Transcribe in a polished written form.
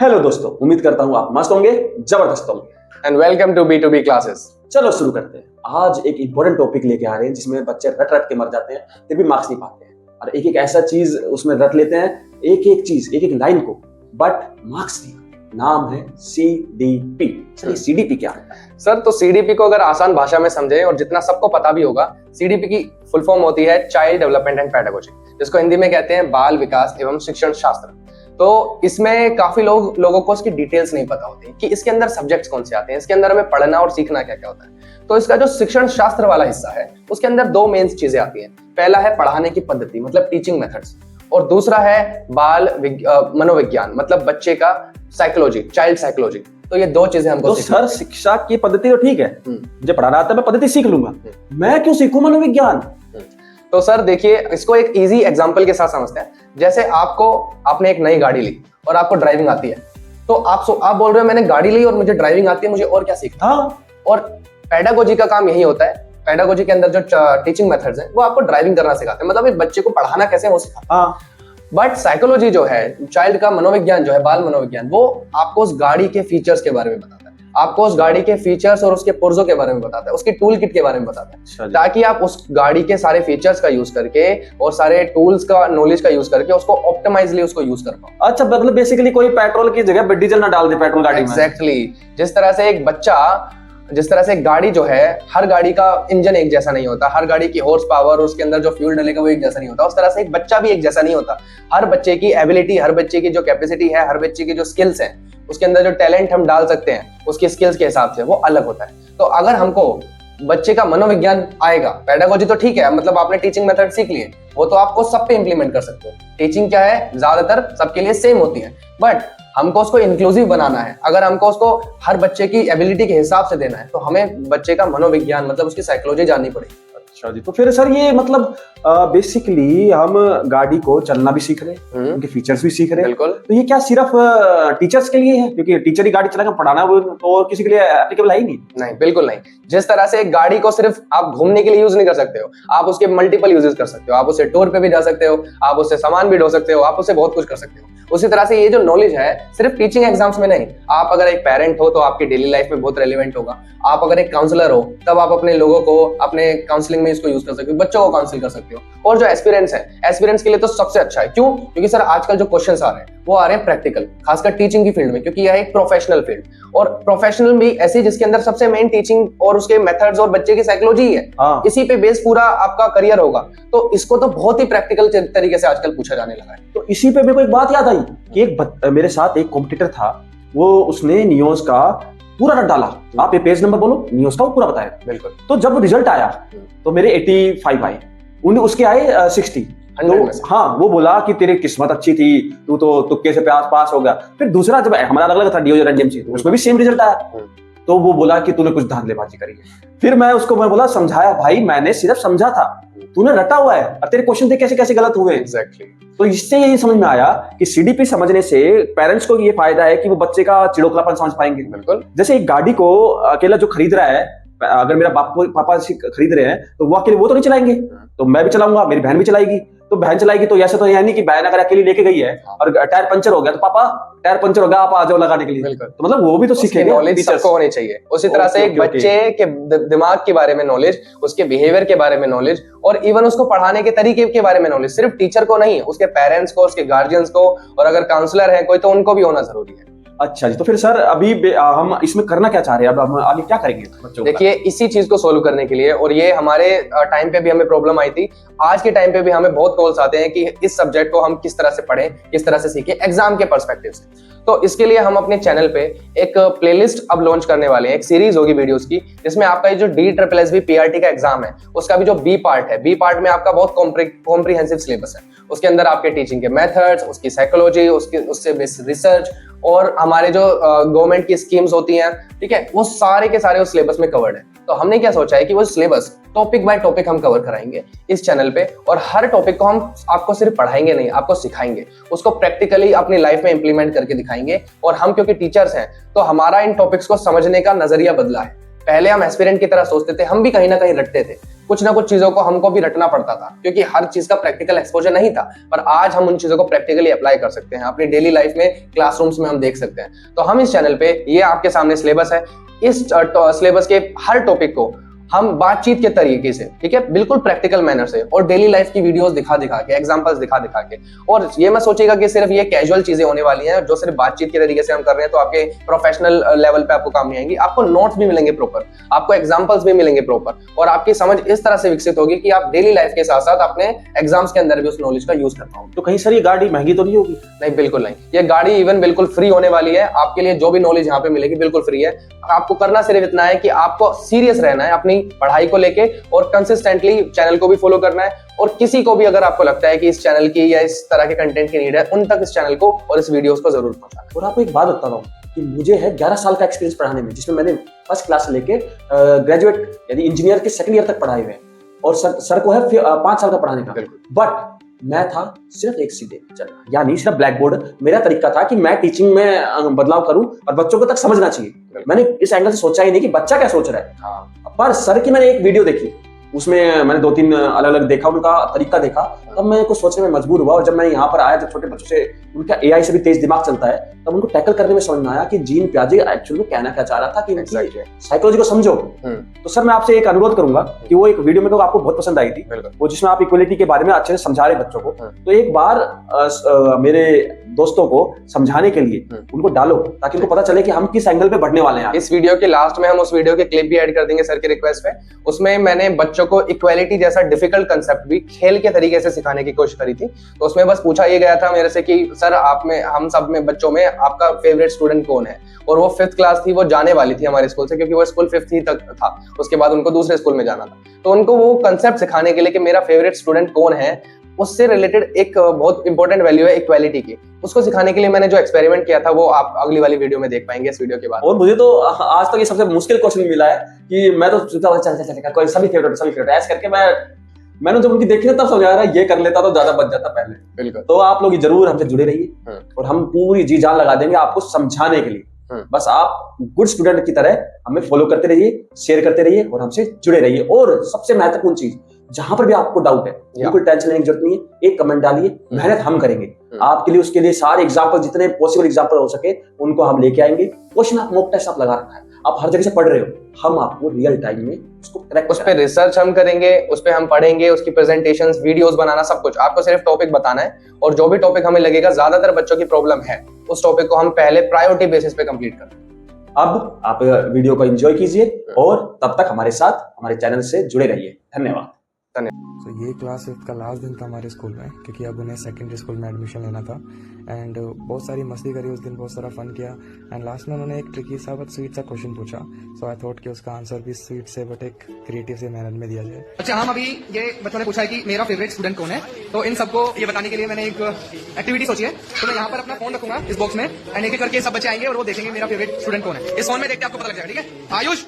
Hello दोस्तों, उम्मीद करता हूँ आप मस्त होंगे, जबरदस्त होंगे। And welcome to B2B classes. चलो शुरू करते हैं। आज एक इंपॉर्टेंट टॉपिक लेके आ रहे हैं जिसमें बच्चे रट रट के मर जाते हैं, फिर भी मार्क्स नहीं पाते हैं। और एक एक ऐसा चीज उसमें रट लेते हैं, एक एक चीज, एक एक लाइन को, बट मार्क्स नहीं। नाम है CDP। सर CDP क्या है? सर तो CDP को अगर आसान भाषा में समझे और जितना सबको पता भी होगा, CDP की फुल फॉर्म होती है चाइल्ड डेवलपमेंट एंड पेडागोजी, जिसको हिंदी में कहते हैं बाल विकास एवं शिक्षण शास्त्र। तो इसमें काफी लोगों को इसकी डिटेल्स नहीं पता होती कि इसके अंदर सब्जेक्ट्स कौन से आते हैं, इसके अंदर हमें पढ़ना और सीखना क्या क्या होता है। तो इसका जो शिक्षण शास्त्र वाला हिस्सा है उसके अंदर दो मेन चीजें आती हैं। पहला है पढ़ाने की पद्धति, मतलब टीचिंग मेथड्स, और दूसरा है मनोविज्ञान, मतलब बच्चे का साइकोलॉजी, चाइल्ड साइकोलॉजी। तो ये दो चीजें हमको तो सर शिक्षा की पद्धति तो ठीक है, मुझे पढ़ाना आता है, मैं पद्धति सीख लूंगा, मैं क्यों सीखूं मनोविज्ञान? तो सर देखिए, इसको एक इजी एग्जांपल के साथ समझते हैं। जैसे आपने एक नई गाड़ी ली और आपको ड्राइविंग आती है, तो आप बोल रहे हो मैंने गाड़ी ली और मुझे ड्राइविंग आती है, मुझे और क्या सीखना। हाँ। और पेडागोजी का काम यही होता है। पेडागोजी के अंदर जो टीचिंग मेथड्स हैं वो आपको ड्राइविंग करना सिखाते हैं, मतलब एक बच्चे को पढ़ाना कैसे वो सिखाते हैं। हाँ। बट साइकोलॉजी जो है, चाइल्ड का मनोविज्ञान जो है, बाल मनोविज्ञान, वो आपको उस गाड़ी के फीचर्स के बारे में बताता है, आपको उस गाड़ी के फीचर्स और उसके पुर्जों के बारे में बताता है, उसकी टूल किट के बारे में बताता है, ताकि आप उस गाड़ी के सारे फीचर्स का यूज करके और सारे टूल्स का नॉलेज का यूज करके उसको ऑप्टिमाइजली उसको यूज कर पाओ। अच्छा, मतलब बेसिकली कोई पेट्रोल की जगह डीजल ना डाल दे पेट्रोल गाड़ी में। एग्जैक्टली। जिस तरह से एक गाड़ी जो है, हर गाड़ी का इंजन एक जैसा नहीं होता, हर गाड़ी की हॉर्स पावर, उसके अंदर जो फ्यूल डलेगा वो एक जैसा नहीं होता, उस तरह से एक बच्चा भी एक जैसा नहीं होता। हर बच्चे की एबिलिटी, हर बच्चे की जो कैपेसिटी है, हर बच्चे की जो स्किल्स हैं, उसके अंदर जो टैलेंट हम डाल सकते हैं उसके स्किल्स के हिसाब से वो अलग होता है। तो अगर हमको बच्चे का मनोविज्ञान आएगा, पेडागोजी तो ठीक है, मतलब आपने टीचिंग मेथड सीख लिए, वो तो आपको सब पे इंप्लीमेंट कर सकते हो। टीचिंग क्या है, ज्यादातर सबके लिए सेम होती है, बट हमको उसको इंक्लूसिव बनाना है। अगर हमको उसको हर बच्चे की एबिलिटी के हिसाब से देना है तो हमें बच्चे का मनोविज्ञान, मतलब उसकी साइकोलॉजी जाननी पड़ेगी। अच्छा जी, तो फिर सर ये मतलब बेसिकली हम गाड़ी को चलना भी सीख रहे हैं, उनके फीचर्स भी सीख रहे हैं। बिल्कुल। तो ये क्या सिर्फ टीचर्स के लिए है? क्योंकि टीचर ही गाड़ी चलाकर पढ़ाना तो और किसी के लिए एप्लीकेबल है ही नहीं। नहीं, बिल्कुल नहीं। जिस तरह से एक गाड़ी को सिर्फ आप घूमने के लिए यूज नहीं कर सकते हो, आप उसके मल्टीपल यूजेस कर सकते हो। आप उसे टूर पे भी जा सकते हो, आप उससे सामान भी ढो सकते हो, आप उससे बहुत कुछ कर सकते हो। उसी तरह से ये जो नॉलेज है सिर्फ टीचिंग एग्जाम्स में नहीं, आप अगर एक पेरेंट हो तो आपकी डेली लाइफ में बहुत रेलिवेंट होगा। आप अगर एक काउंसलर हो तब आप अपने लोगों को अपने काउंसलिंग में इसको यूज कर सकते हो, बच्चों को काउंसिल कर सकते हो। और जो एस्पिरेंट्स है, एस्पिरेंट्स के लिए तो सबसे अच्छा है। क्यों? क्योंकि सर आजकल जो क्वेश्चंस आ रहे हैं वो आ रहे हैं प्रैक्टिकल, खासकर टीचिंग की फील्ड में, क्योंकि यह एक प्रोफेशनल फील्ड, और प्रोफेशनल भी ऐसी जिसके अंदर सबसे मेन टीचिंग और उसके मेथड्स और बच्चे की साइकोलॉजी है। इसी पे बेस पूरा आपका करियर होगा। तो इसको तो बहुत ही प्रैक्टिकल तरीके से आजकल पूछा जाने लगा है। तो इसी पे मेरे को एक बात याद आई कि मेरे साथ एक कॉम्पिटिटर था, वो उसने नियोज का पूरा रट डाला। आप ये पेज नंबर बोलो, नियोज का वो पूरा बताया। बिल्कुल। तो जब रिजल्ट आया तो मेरे 85 आए, उसके आए 60। तो हाँ, वो बोला कि तेरी किस्मत अच्छी थी, तू तो तुक्के से पास हो गया। फिर दूसरा जब हमारा अलग अलग था डीओ रैंडम, उसमें भी सेम रिजल्ट आया। तो वो बोला कि तूने कुछ धांधलेबाजी करी है। फिर मैं बोला, समझाया, भाई मैंने सिर्फ समझा था, तूने रटा हुआ है और तेरे क्वेश्चन थे कैसे कैसे गलत हुए। एग्जैक्टली। तो इससे यही समझ में आया कि CDP समझने से पेरेंट्स को ये फायदा है कि वो बच्चे का चिड़ोकलापन समझ पाएंगे। बिल्कुल। जैसे एक गाड़ी को अकेला जो खरीद रहा है, अगर मेरा पापा खरीद रहे हैं तो वो अकेले वो तो नहीं चलाएंगे, तो मैं भी चलाऊंगा, मेरी बहन भी चलाएगी। तो बहन चलाएगी तो ऐसा तो है नहीं कि बहन अगर अकेली लेके गई है और टायर पंचर हो गया तो पापा टायर पंचर हो गया, आप आ जाओ लगाने के लिए। तो मतलब वो भी तो सीखेंगे। नॉलेज सबको होनी चाहिए। उसी तरह से एक बच्चे के दिमाग के बारे में नॉलेज, उसके बिहेवियर के बारे में नॉलेज, और इवन उसको पढ़ाने के तरीके के बारे में नॉलेज सिर्फ टीचर को नहीं, उसके पेरेंट्स को, उसके गार्जियंस को, और अगर काउंसलर है कोई तो उनको भी होना जरूरी है। अच्छा जी, तो फिर सर अभी हम इसमें करना क्या चाह रहे हैं? अब हम आगे क्या करेंगे बच्चों? देखिए, इसी चीज को सोल्व करने के लिए, और ये हमारे टाइम पे भी हमें प्रॉब्लम आई थी, आज के टाइम पे भी हमें बहुत कॉल्स आते हैं कि इस सब्जेक्ट को हम किस तरह से पढ़ें, किस तरह से सीखें एग्जाम के पर्सपेक्टिव से। तो इसके लिए हम अपने चैनल पे एक प्लेलिस्ट अब लॉन्च करने वाले हैं। एक सीरीज होगी वीडियोस की, जिसमें आपका ये जो DSSB PRT का एग्जाम है उसका भी जो B पार्ट है, B पार्ट में आपका बहुत कॉम्प्रिहेंसिव सिलेबस है। उसके अंदर आपके टीचिंग के मेथड्स, उसकी साइकोलॉजी, उससे बेस्ड रिसर्च, और हमारे जो गवर्नमेंट की स्कीम्स होती हैं, ठीक है, वो सारे के सारे उस सिलेबस में कवर्ड है। तो हमने क्या सोचा है कि वो सिलेबस टॉपिक बाय टॉपिक हम कवर कराएंगे इस चैनल पे, और हर टॉपिक को हम आपको सिर्फ पढ़ाएंगे नहीं, आपको सिखाएंगे, उसको प्रैक्टिकली अपनी लाइफ में इंप्लीमेंट करके दिखाएंगे। और हम क्योंकि टीचर्स हैं तो हमारा इन टॉपिक्स को समझने का नजरिया बदला है। पहले हम एस्पिरेंट की तरह सोचते थे, हम भी कहीं ना कहीं रटते थे, कुछ ना कुछ चीजों को हमको भी रटना पड़ता था, क्योंकि हर चीज का प्रैक्टिकल एक्सपोजर नहीं था। पर आज हम उन चीजों को प्रैक्टिकली अप्लाई कर सकते हैं, अपनी डेली लाइफ में, क्लासरूम्स में हम देख सकते हैं। तो हम इस चैनल पे, ये आपके सामने सिलेबस है, इस सिलेबस के हर टॉपिक को हम बातचीत के तरीके से, ठीक है, बिल्कुल प्रैक्टिकल मैनर से, और डेली लाइफ की वीडियोस दिखा दिखा के, एग्जांपल्स दिखा दिखा के, और ये मत सोचिएगा कि सिर्फ ये कैजुअल चीजें होने वाली हैं जो सिर्फ बातचीत के तरीके से हम कर रहे हैं तो आपके प्रोफेशनल लेवल पे आपको काम नहीं आएंगी। आपको नोट्स भी मिलेंगे प्रॉपर, आपको एग्जांपल्स भी मिलेंगे प्रॉपर, और आपकी समझ इस तरह से विकसित होगी कि आप डेली लाइफ के साथ साथ अपने एग्जाम्स के अंदर भी उस नॉलेज का यूज कर पाओगे। तो कहीं सर ये गाड़ी महंगी तो नहीं होगी? नहीं, बिल्कुल नहीं। ये गाड़ी इवन बिल्कुल फ्री होने वाली है आपके लिए। जो भी नॉलेज यहाँ पे मिलेगी बिल्कुल फ्री है। आपको करना सिर्फ इतना है कि आपको सीरियस रहना है अपनी पढ़ाई को लेके, और कंसिस्टेंटली चैनल को भी फॉलो करना है। और किसी को भी अगर आपको लगता है कि इस चैनल की या इस तरह के कंटेंट की नीड है, उन तक इस चैनल को और इस वीडियोस को जरूर पहुंचाना। और आपको एक बात बताता हूँ कि मुझे है 11 साल का एक्सपीरियंस पढ़ाने में, जिसमें मैंने फर्स्ट क्लास से लेके ग्रेजुएट यानी इंजीनियर के सेकंड ईयर तक पढ़ाए हुए हैं, और सर को है 5 साल का पढ़ाने का। बट मैं था सिर्फ एक सीधे चलना, यानी सिर्फ ब्लैक बोर्ड। मेरा तरीका था कि मैं टीचिंग में बदलाव करूं और बच्चों को तक समझना चाहिए। मैंने इस एंगल से सोचा ही नहीं कि बच्चा क्या सोच रहा है। पर सर की मैंने एक वीडियो देखी, उसमें मैंने 2-3 अलग अलग देखा, उनका तरीका देखा, तब मैं कुछ सोचने में मजबूर हुआ। और जब मैं यहाँ पर आया, जब छोटे बच्चों से, उनका एआई से भी तेज दिमाग चलता है, तब उनको टैकल करने में समझ में आया कि जीन प्याजे एक्चुअली में कहना क्या चाह रहा था, कि साइकोलॉजी को समझो। तो सर मैं आपसे एक अनुरोध करूंगा कि वो एक वीडियो में आपको बहुत पसंद आई थी, वो जिसमें आप इक्वलिटी के बारे में अच्छे से समझा रहे बच्चों को, तो एक बार मेरे दोस्तों को समझाने के लिए उनको डालो, ताकि उनको पता चले कि हम किस एंगल पे बढ़ने वाले हैं। इस वीडियो के लास्ट में हम उस वीडियो के क्लिप भी ऐड कर देंगे सर के रिक्वेस्ट पे। उसमें मैंने बच्चों को इक्वालिटी जैसा डिफिकल्ट कंसेप्ट भी खेल के तरीके से सिखाने की कोशिश करी थी। तो उसमें बस पूछा ये गया था मेरे से कि सर आप में, हम सब में, बच्चों में आपका फेवरेट स्टूडेंट कौन है। और वो 5th क्लास थी, वो जाने वाली थी हमारे स्कूल से, क्योंकि वो स्कूल 5th ही तक था, उसके बाद उनको दूसरे स्कूल में जाना था। तो उनको वो कंसेप्ट सिखाने के लिए कि मेरा फेवरेट स्टूडेंट कौन है, उससे रिलेटेड एक बहुत इंपॉर्टेंट वैल्यू है इक्वालिटी की, उसको सिखाने के लिए मैंने जो एक्सपेरिमेंट किया था वो आप अगली वाली वीडियो में देख पाएंगे इस वीडियो के बाद। और मुझे तो आज तक ये सबसे मुश्किल क्वेश्चन मिला है कि मैं तो चल सभी फेवरेट ऐसे करके मैंने जब उनकी देखी ना, तब समझ आ रहा है ये कर लेता तो ज्यादा बच जाता पहले। बिल्कुल। तो आप लोग जरूर हमसे जुड़े रहिए, और हम पूरी जी जान लगा देंगे आपको समझाने के लिए। बस आप गुड स्टूडेंट की तरह हमें फॉलो करते रहिए, शेयर करते रहिए, और हमसे जुड़े रहिए। और सबसे महत्वपूर्ण चीज, जहां पर भी आपको डाउट है, बिल्कुल टेंशन लेने की जरूरत नहीं है, एक कमेंट डालिए, मेहनत हम करेंगे आपके लिए। उसके लिए सारे एग्जाम्पल, जितने पॉसिबल एग्जाम्पल हो सके, उनको हम लेके आएंगे। क्वेश्चन आप मॉक टेस्ट आप लगा रखा है, आप हर जगह से पढ़ रहे हो, हम आपको रियल टाइम में उसको करेक्ट, उस पर रिसर्च हम करेंगे, उस पर हम पढ़ेंगे, उसकी प्रेजेंटेशंस, वीडियोस बनाना, सब कुछ। आपको सिर्फ टॉपिक बताना है, और जो भी टॉपिक हमें लगेगा ज्यादातर बच्चों की प्रॉब्लम है, उस टॉपिक को हम पहले प्रायोरिटी बेसिस पे कंप्लीट करें। अब आप वीडियो को एंजॉय कीजिए, और तब तक हमारे साथ, हमारे चैनल से जुड़े रहिए। धन्यवाद। तो ये क्लास 5th का लास्ट दिन था हमारे स्कूल में, क्योंकि अब उन्हें सेकेंडरी स्कूल में एडमिशन लेना था। एंड बहुत सारी मस्ती करी उस दिन, बहुत सारा फन किया। एंड लास्ट में उन्होंने एक ट्रिकी सा बट स्वीट सा क्वेश्चन पूछा। सो आई थॉट कि उसका आंसर भी स्वीट से बट एक क्रिएटिव से मैनर में दिया जाए। अच्छा, हम अभी ये बच्चों ने पूछा है कि मेरा फेवरेट स्टूडेंट कौन है, तो इन सबको ये बताने के लिए मैंने एक एक्टिविटी सोची है। तो मैं यहाँ पर अपना फोन रखूंगा इस बॉक्स में, एंड एक एक करके सब बच्चे आएंगे और वो देखेंगे मेरा फेवरेट स्टूडेंट कौन है। इस फोन में देखते आपको पता लग जाएगा। ठीक है आयुष?